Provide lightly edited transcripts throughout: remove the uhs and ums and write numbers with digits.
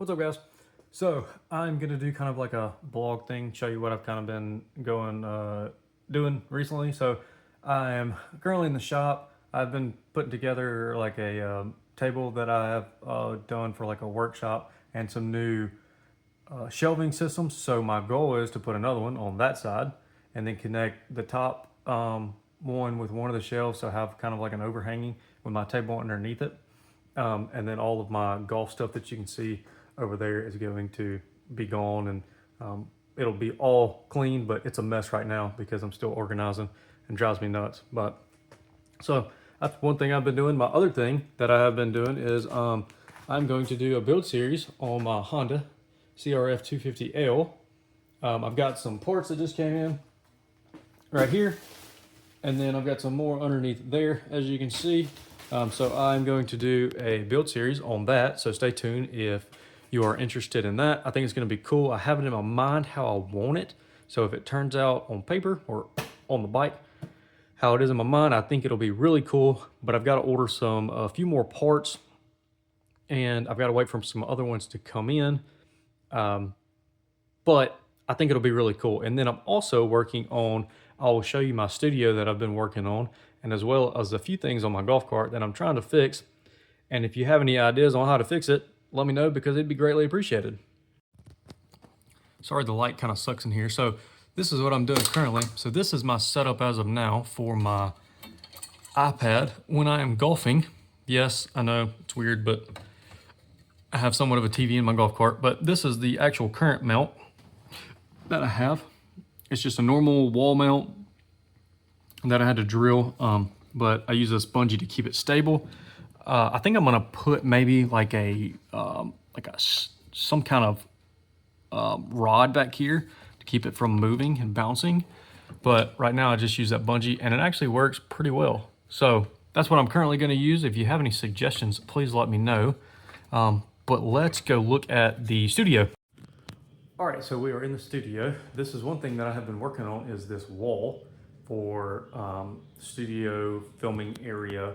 What's up, guys? So I'm gonna do kind of like a blog thing, show you what I've kind of been doing recently. So I am currently in the shop. I've been putting together like a table that I have done for like a workshop and some new shelving systems. So my goal is to put another one on that side and then connect the top one with one of the shelves, so I have kind of like an overhanging with my table underneath it. And then all of my golf stuff that you can see over there is going to be gone, and it'll be all clean, but it's a mess right now because I'm still organizing and drives me nuts. But so that's one thing I've been doing. My other thing that I have been doing is I'm going to do a build series on my Honda CRF 250L. I've got some parts that just came in right here, and then I've got some more underneath there, as you can see. So I'm going to do a build series on that, so stay tuned if you are interested in that. I think it's going to be cool. I have it in my mind how I want it, so if it turns out on paper or on the bike how it is in my mind, I think it'll be really cool. But I've got to order a few more parts, and I've got to wait for some other ones to come in. But I think it'll be really cool. And then I'm also working on, I will show you my studio that I've been working on, and as well as a few things on my golf cart that I'm trying to fix. And if you have any ideas on how to fix it, let me know, because it'd be greatly appreciated. Sorry, the light kind of sucks in here. So this is what I'm doing currently. So this is my setup as of now for my iPad when I am golfing. Yes, I know it's weird, but I have somewhat of a TV in my golf cart, but this is the actual current mount that I have. It's just a normal wall mount that I had to drill, but I use this bungee to keep it stable. I think I'm gonna put maybe like some kind of rod back here to keep it from moving and bouncing. But right now I just use that bungee, and it actually works pretty well. So that's what I'm currently gonna use. If you have any suggestions, please let me know. But let's go look at the studio. All right, so we are in the studio. This is one thing that I have been working on, is this wall for studio filming area.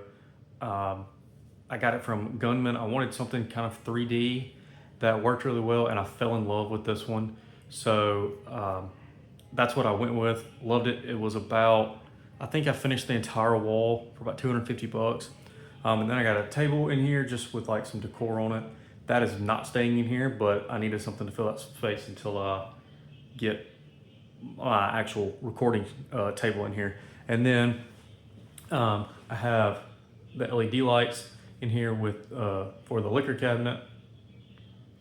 I got it from Gunman. I wanted something kind of 3D that worked really well, and I fell in love with this one. So that's what I went with. Loved it. It was about, I think I finished the entire wall for about 250 bucks. And then I got a table in here just with like some decor on it. That is not staying in here, but I needed something to fill that space until I get my actual recording table in here. And then I have the LED lights in here with for the liquor cabinet.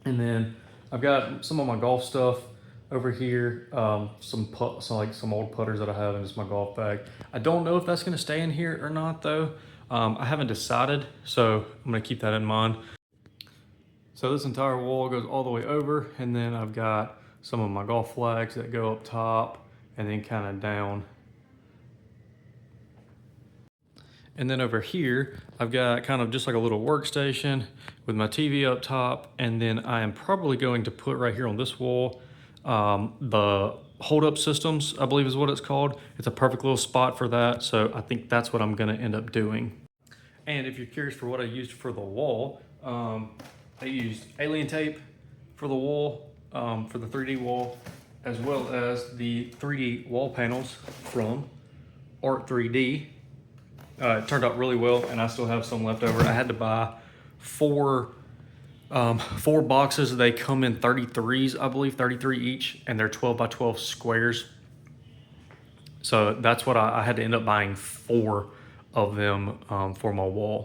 And then I've got some of my golf stuff over here, some old putters that I have in just my golf bag. I don't know if that's gonna stay in here or not though. I haven't decided, so I'm gonna keep that in mind. So this entire wall goes all the way over, and then I've got some of my golf flags that go up top and then kind of down. And then over here, I've got kind of just like a little workstation with my TV up top. And then I am probably going to put right here on this wall, the hold up systems, I believe is what it's called. It's a perfect little spot for that. So I think that's what I'm gonna end up doing. And if you're curious for what I used for the wall, I used alien tape for the wall, for the 3D wall, as well as the 3D wall panels from Art 3D. It turned out really well, and I still have some left over. I had to buy four boxes. They come in 33s, I believe, 33 each, and they're 12 by 12 squares. So that's what I had to end up buying 4 of them for my wall.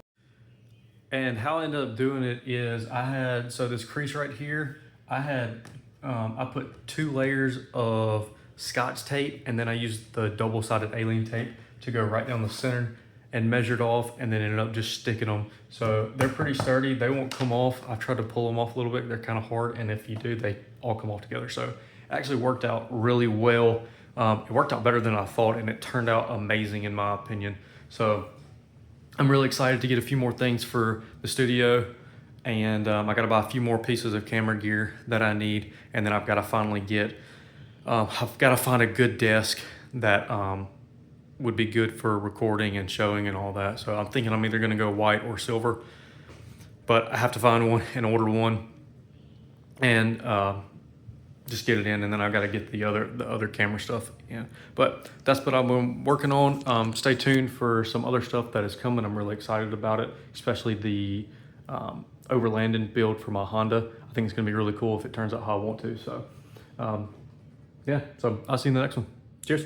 And how I ended up doing it is so this crease right here, I put 2 layers of Scotch tape, and then I used the double-sided alien tape to go right down the center and measured off, and then ended up just sticking them. So they're pretty sturdy. They won't come off. I've tried to pull them off a little bit. They're kind of hard, and if you do, they all come off together. So it actually worked out really well. It worked out better than I thought, and it turned out amazing in my opinion. So I'm really excited to get a few more things for the studio, and I gotta buy a few more pieces of camera gear that I need, and then I've gotta finally I've gotta find a good desk that would be good for recording and showing and all that. So I'm thinking I'm either gonna go white or silver, but I have to find one and order one. and just get it in, and then I got to get the other camera stuff in. But that's what I've been working on. Stay tuned for some other stuff that is coming. I'm really excited about it, especially the overlanding build for my Honda. I think it's going to be really cool if it turns out how I want to. So yeah, so I'll see you in the next one. Cheers.